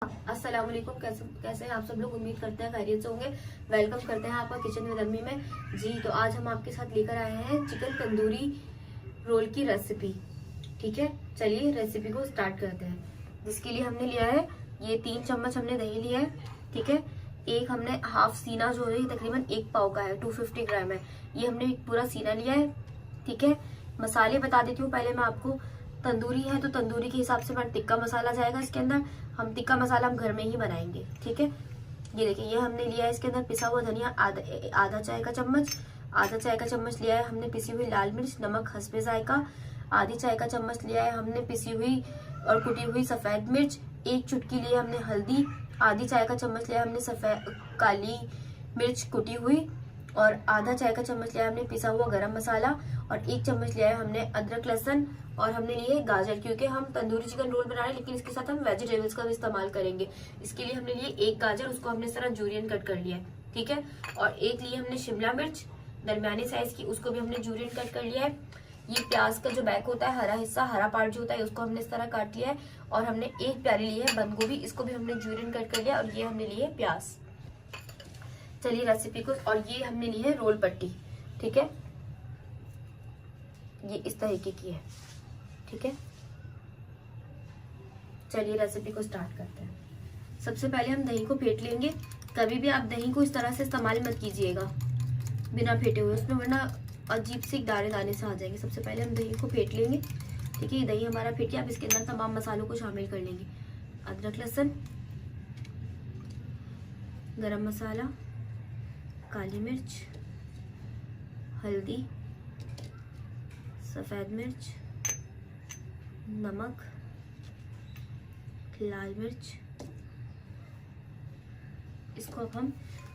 अस्सलाम वालेकुम। कैसे हैं आप सब लोग? उम्मीद करते हैं खैरियत से होंगे। वेलकम करते हैं आपका किचन विद अम्मी में। जी तो आज हम आपके साथ लेकर आए हैं चिकन तंदूरी रोल की रेसिपी। ठीक है, चलिए रेसिपी को स्टार्ट करते हैं। जिसके लिए हमने लिया है ये 3 चम्मच हमने दही लिया है। ठीक है, एक हमने हाफ सीना जो है तकरीबन 1 पाव का है, 250 ग्राम है। ये हमने एक पूरा सीना लिया है। ठीक है, मसाले बता देती हूँ पहले मैं आपको। तंदूरी है तो तंदूरी के हिसाब से टिक्का मसाला जाएगा इसके अंदर। हम टिक्का मसाला हम घर में ही बनाएंगे। ठीक है, ये देखिए ये हमने लिया है इसके अंदर पिसा हुआ धनिया आधा चाय का चम्मच। आधा चाय का चम्मच लिया है हमने पिसी हुई लाल मिर्च, नमक हस्बे जायका। आधी चाय का चम्मच लिया है हमने पिसी हुई और कुटी हुई सफेद मिर्च। एक चुटकी लिया हमने हल्दी। आधी चाय का चम्मच लिया हमने सफेद काली मिर्च कुटी हुई। और आधा चाय का चम्मच लिया हमने पिसा हुआ गरम मसाला। और 1 चम्मच लिया है हमने अदरक लहसुन। और हमने लिए गाजर, क्योंकि हम तंदूरी चिकन रोल बना रहे हैं लेकिन इसके साथ हम वेजिटेबल्स का भी इस्तेमाल करेंगे। इसके लिए हमने लिए 1 गाजर, उसको हमने इस तरह जूलियन कट कर लिया है। ठीक है, और एक लिए हमने शिमला मिर्च दरमियानी साइज की, उसको भी हमने जूलियन कट कर लिया है। ये प्याज का जो बैक होता है, हरा हिस्सा, हरा पार्ट जो होता है, उसको हमने इस तरह काट लिया है। और हमने एक प्याली ली है बंद गोभी, इसको भी हमने जूलियन कट कर लिया। और ये हमने लिए प्याज। चलिए रेसिपी को, और ये हमने ली है रोल पट्टी। ठीक है, ये इस तरीके की है। ठीक है, चलिए रेसिपी को स्टार्ट करते हैं। सबसे पहले हम दही को फेंट लेंगे। कभी भी आप दही को इस तरह से इस्तेमाल मत कीजिएगा बिना फेंटे हुए, उसमें वरना अजीब से दाने दाने से आ जाएंगे। सबसे पहले हम दही को फेंट लेंगे। ठीक है, ये दही हमारा फेंट गया। अब इसके अंदर तमाम मसालों को शामिल कर लेंगे। अदरक लहसुन, गरम मसाला, काली मिर्च, हल्दी, सफेद मिर्च, नमक, लाल मिर्च। इसको अब हम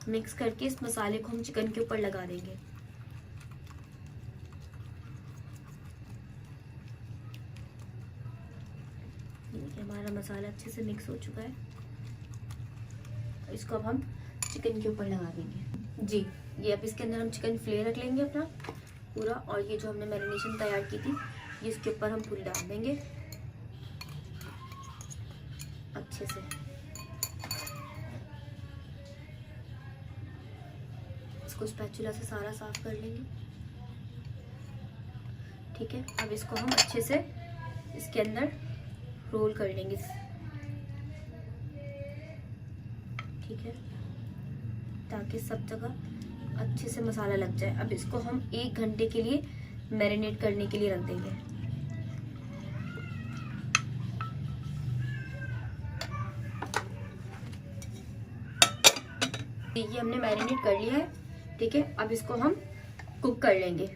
मिक्स करके इस मसाले को हम चिकन के ऊपर लगा देंगे। देखिए हमारा मसाला अच्छे से मिक्स हो चुका है। इसको अब हम चिकन के ऊपर लगा देंगे। जी, ये अब इसके अंदर हम चिकन फिले रख लेंगे अपना पूरा। और ये जो हमने मैरिनेशन तैयार की थी ये इसके ऊपर हम पूरी डाल देंगे अच्छे से। इसको स्पैचुला से सारा साफ कर लेंगे। ठीक है, अब इसको हम अच्छे से इसके अंदर रोल कर लेंगे। ठीक है, ताकि सब जगह अच्छे से मसाला लग जाए। अब इसको हम 1 घंटे के लिए मैरिनेट करने के लिए रख देंगे। ये हमने मैरिनेट कर लिया है। ठीक है, अब इसको हम कुक कर लेंगे।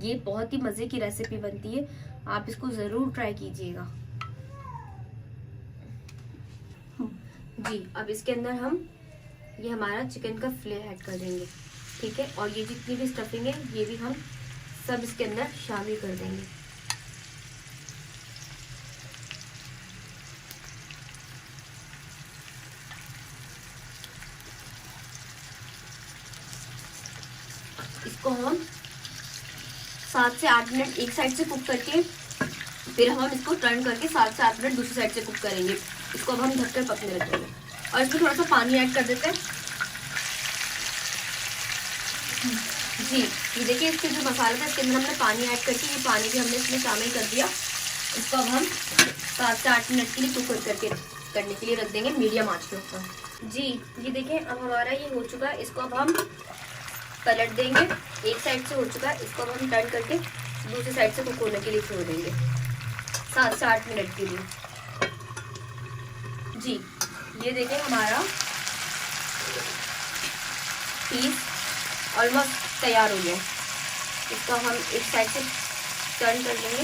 ये बहुत ही मजे की रेसिपी बनती है, आप इसको जरूर ट्राई कीजिएगा। जी, अब इसके अंदर हम ये हमारा चिकन का फिले ऐड कर देंगे। ठीक है, और ये जितनी भी स्टफिंग है ये भी हम सब इसके अंदर शामिल कर देंगे। इसको हम 7 से 8 मिनट एक साइड से कुक करके फिर हम इसको टर्न करके 7 से 8 मिनट दूसरी साइड से कुक करेंगे। इसको अब हम ढककर पकने रख देंगे। और इसमें थोड़ा सा पानी ऐड कर देते हैं। जी, ये देखिए इसके जो मसाला था इसके अंदर हमने पानी ऐड करके ये पानी भी हमने इसमें शामिल कर दिया। इसको अब हम 7 से 8 मिनट के लिए कुक करने के लिए रख देंगे मीडियम आंच के ऊपर। जी, ये देखिए अब हमारा ये हो चुका है। इसको अब हम पलट देंगे। एक साइड से हो चुका है, इसको अब हम टर्न करके दूसरी साइड से कुक होने के लिए छोड़ देंगे 7 से 8 मिनट के लिए। जी, ये देखिए हमारा पीस ऑलमोस्ट तैयार हो गया। इसको हम एक साइड से टर्न कर लेंगे।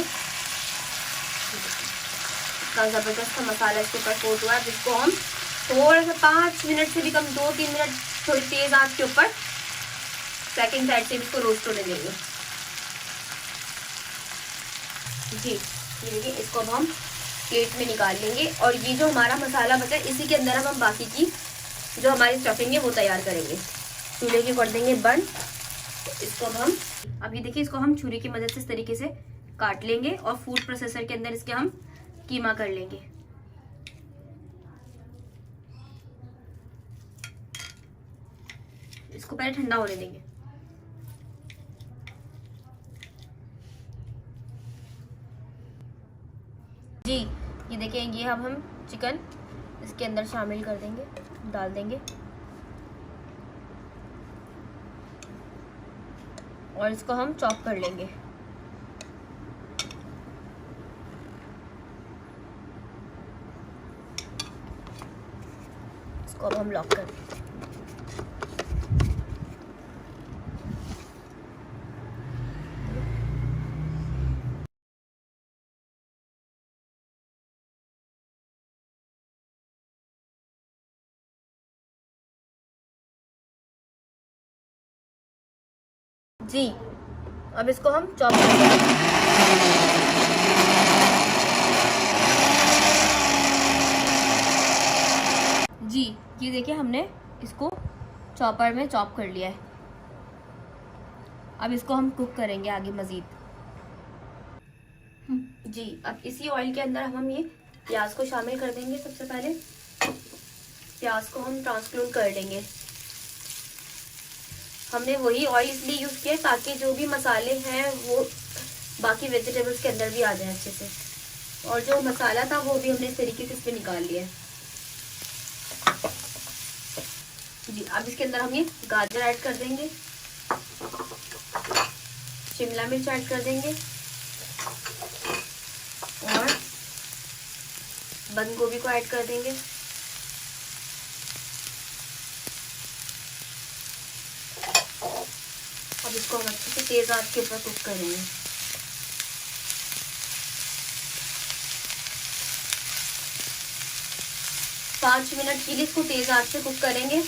इतना ज़बरदस्त मसाला इसके ऊपर कोट हुआ है। जिसको हम थोड़ा सा 5 मिनट से भी कम 2-3 मिनट थोड़ी तेज आंच के ऊपर सेकंड साइड से इसको रोस्ट होने देंगे। जी, ये देखिए इसको अब हम प्लेट में निकाल लेंगे। और ये जो हमारा मसाला बचा है इसी के अंदर अब हम बाकी की जो हमारी स्टफिंग है वो तैयार करेंगे। चूल्हे की कर देंगे बंद। इसको अब हम अभी देखिए इसको हम छुरी की मदद से इस तरीके से काट लेंगे और फूड प्रोसेसर के अंदर इसके हम कीमा कर लेंगे। इसको पहले ठंडा होने देंगे। जी ये देखिए, ये अब हम चिकन इसके अंदर शामिल कर देंगे, डाल देंगे और इसको हम चॉप कर लेंगे। इसको अब हम लॉक कर देंगे। जी अब इसको हम चॉप कर देंगे। जी ये देखिए, हमने इसको चॉपर में चॉप कर लिया है। अब इसको हम कुक करेंगे आगे मजीद। जी अब इसी ऑयल के अंदर हम ये प्याज को शामिल कर देंगे। सबसे पहले प्याज को हम ट्रांसफ्यूज कर लेंगे। हमने वही ऑयल इसलिए यूज किया ताकि जो भी मसाले हैं वो बाकी वेजिटेबल्स के अंदर भी आ जाए अच्छे से, और जो मसाला था वो भी हमने इस तरीके से इसमें निकाल लिया है। जी अब इसके अंदर हम ये गाजर ऐड कर देंगे, शिमला मिर्च ऐड कर देंगे और बंद गोभी को ऐड कर देंगे। अब इसको हम अच्छे से तेज आंच के ऊपर कुक करेंगे। पाँच मिनट के लिए इसको तेज आंच से कुक करेंगे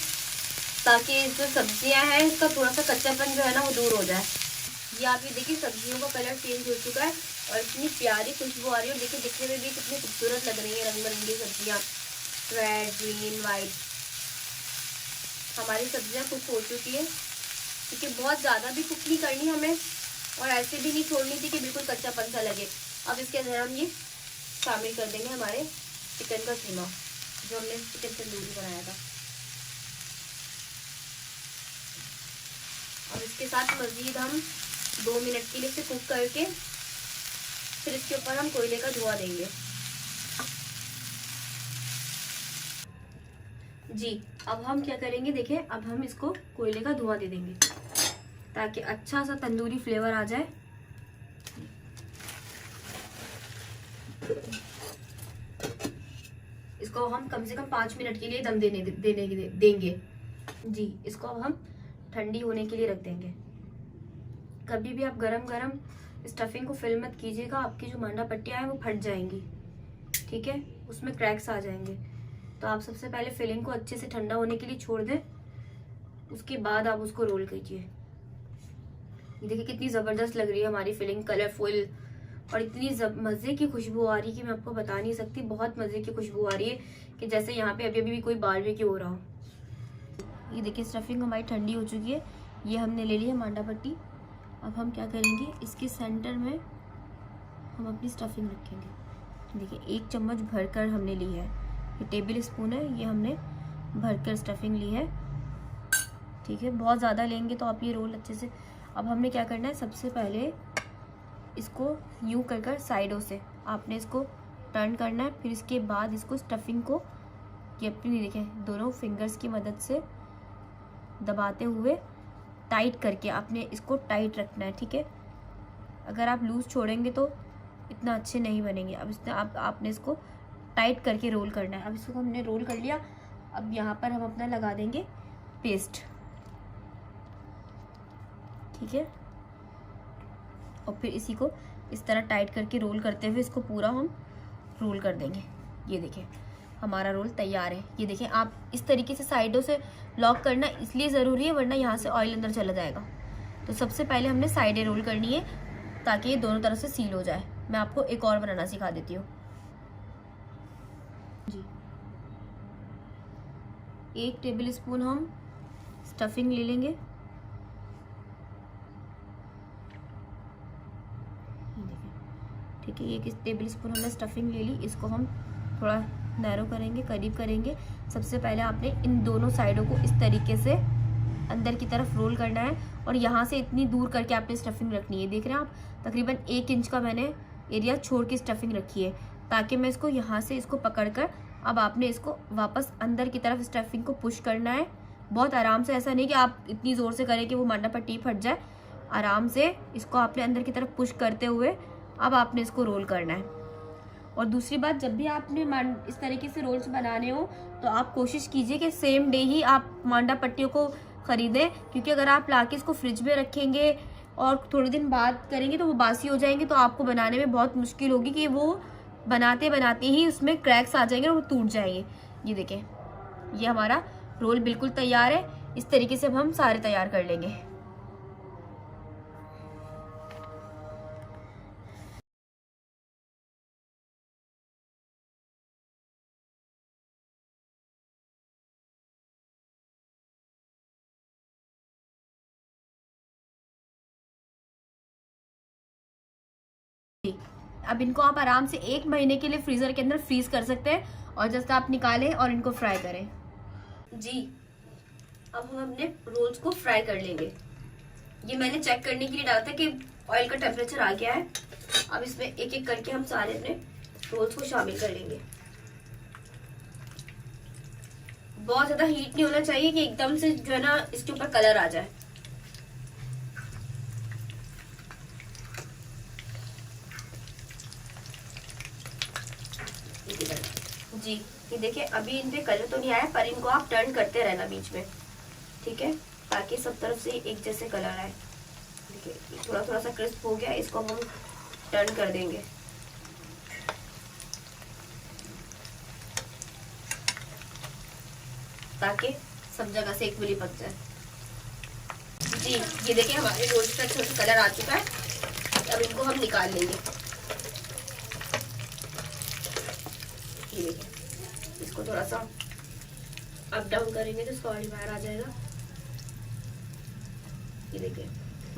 ताकि जो सब्जियां हैं इसका थोड़ा सा कच्चापन जो है ना वो दूर हो जाए। ये आप ये देखिए, सब्जियों का कलर चेंज हो चुका है और इतनी प्यारी खुशबू आ रही है। देखिए दिखने में भी कितनी खूबसूरत लग रही है, रंग बिरंगी सब्जियां, रेड, ग्रीन, वाइट। हमारी सब्जियां कुक हो चुकी है, क्योंकि बहुत ज़्यादा भी कुक नहीं करनी हमें और ऐसे भी नहीं छोड़नी थी कि बिल्कुल कच्चापन सा लगे। अब इसके अंदर हम ये शामिल कर देंगे हमारे चिकन का कीमा जो हमने चिकन तंदूरी बनाया था। और इसके साथ मज़ीद हम 2 मिनट के लिए इसे कुक करके फिर इसके ऊपर हम कोयले का धुआं देंगे। जी अब हम क्या करेंगे, देखिए अब हम इसको कोयले का धुआं दे देंगे ताकि अच्छा सा तंदूरी फ्लेवर आ जाए। इसको हम कम से कम 5 मिनट के लिए दम देंगे। जी इसको अब हम ठंडी होने के लिए रख देंगे। कभी भी आप गरम गरम स्टफिंग को फिल मत कीजिएगा, आपकी जो मांडा पट्टियाँ हैं वो फट जाएंगी, ठीक है, उसमें क्रैक्स आ जाएंगे। तो आप सबसे पहले फिलिंग को अच्छे से ठंडा होने के लिए छोड़ दें, उसके बाद आप उसको रोल कीजिए। ये देखिए कितनी ज़बरदस्त लग रही है हमारी फिलिंग, कलरफुल, और इतनी मज़े की खुशबू आ रही है कि मैं आपको बता नहीं सकती। बहुत मज़े की खुशबू आ रही है कि जैसे यहाँ पे अभी अभी भी कोई बारबेक्यू हो रहा हो। ये देखिए स्टफिंग हमारी ठंडी हो चुकी है। ये हमने ले ली है मांडा पट्टी। अब हम क्या करेंगे, इसके सेंटर में हम अपनी स्टफिंग रखेंगे। देखिए 1 चम्मच भरकर हमने ली है, ये टेबल स्पून है, ये हमने भरकर स्टफिंग ली है, ठीक है। बहुत ज़्यादा लेंगे तो आप ये रोल अच्छे से। अब हमने क्या करना है, सबसे पहले इसको यूं कर साइडों से आपने इसको टर्न करना है। फिर इसके बाद इसको स्टफिंग को ये अपनी देखें दोनों फिंगर्स की मदद से दबाते हुए टाइट करके आपने इसको टाइट रखना है, ठीक है। अगर आप लूज छोड़ेंगे तो इतना अच्छे नहीं बनेंगे। अब इसने आपने इसको टाइट करके रोल करना है। अब इसको हमने रोल कर लिया। अब यहाँ पर हम अपना लगा देंगे पेस्ट, ठीक है। और फिर इसी को इस तरह टाइट करके रोल करते हुए इसको पूरा हम रोल कर देंगे। ये देखिए हमारा रोल तैयार है। ये देखें, आप इस तरीके से साइडों से लॉक करना इसलिए ज़रूरी है वरना यहाँ से ऑयल अंदर चला जाएगा। तो सबसे पहले हमने साइडें रोल करनी है ताकि ये दोनों तरफ से सील हो जाए। मैं आपको एक और बनाना सिखा देती हूँ। जी 1 टेबल स्पून हम स्टफिंग ले लेंगे। ठीक है, 1 टेबल स्पून हमने स्टफिंग ले ली। इसको हम थोड़ा नैरो करेंगे, करीब करेंगे। सबसे पहले आपने इन दोनों साइडों को इस तरीके से अंदर की तरफ रोल करना है और यहाँ से इतनी दूर करके आपने स्टफिंग रखनी है। देख रहे हैं आप, तकरीबन 1 इंच का मैंने एरिया छोड़ के स्टफिंग रखी है, ताकि मैं इसको यहाँ से इसको पकड़कर अब आपने इसको वापस अंदर की तरफ स्टफिंग को पुश करना है। बहुत आराम से, ऐसा नहीं कि आप इतनी ज़ोर से करें कि वो मांडा पट्टी फट जाए। आराम से इसको आपने अंदर की तरफ पुश करते हुए अब आपने इसको रोल करना है। और दूसरी बात, जब भी आपने इस तरीके से रोल्स बनाने हो तो आप कोशिश कीजिए कि सेम डे ही आप मांडा पट्टियों को ख़रीदें, क्योंकि अगर आप लाके इसको फ्रिज में रखेंगे और थोड़े दिन बाद करेंगे तो वो बासी हो जाएंगे, तो आपको बनाने में बहुत मुश्किल होगी कि वो बनाते बनाते ही उसमें क्रैक्स आ जाएंगे और वो टूट जाएंगे। ये देखें, ये हमारा रोल बिल्कुल तैयार है। इस तरीके से अब हम सारे तैयार कर लेंगे। अब इनको आप आराम से 1 महीने के लिए फ्रीजर के अंदर फ्रीज कर सकते हैं और जस्ट आप निकालें और इनको फ्राई करें। जी, अब हम अपने रोल्स को फ्राई कर लेंगे। ये मैंने चेक करने के लिए डाला था कि ऑयल का टेम्परेचर आ गया है। अब इसमें एक एक करके हम सारे अपने रोल्स को शामिल कर लेंगे। बहुत ज्यादा हीट नहीं होना चाहिए कि एकदम से जो है ना इसके ऊपर कलर आ जाए। जी, ये देखिए, अभी इन पे कलर तो नहीं आया, पर इनको आप टर्न करते रहना बीच में, ठीक है, ताकि सब तरफ से एक जैसे कलर आए। देखिए थोड़ा थोड़ा सा क्रिस्प हो गया, इसको हम टर्न कर देंगे। ताकि सब जगह से इक्वली पक जाए। जी, ये देखिए हमारे रोल्स पे अच्छा सा कलर आ चुका है। अब इनको हम निकाल लेंगे। ये देखिए, इसको थोड़ा सा अप डाउन करेंगे तो इसका ऑयल बाहर आ जाएगा। ये देखिए,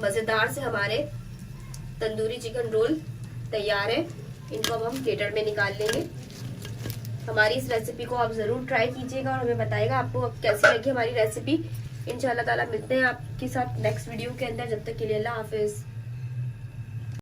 मजेदार से हमारे तंदूरी चिकन रोल तैयार है। इनको अब हम प्लेटर में निकाल लेंगे। हमारी इस रेसिपी को आप जरूर ट्राई कीजिएगा और हमें बताइएगा आपको कैसी लगी हमारी रेसिपी। इंशाल्लाह ताला मिलते हैं आपके साथ नेक्स्ट वीडियो के अंदर। जब तक के लिए अल्लाह हाफिज।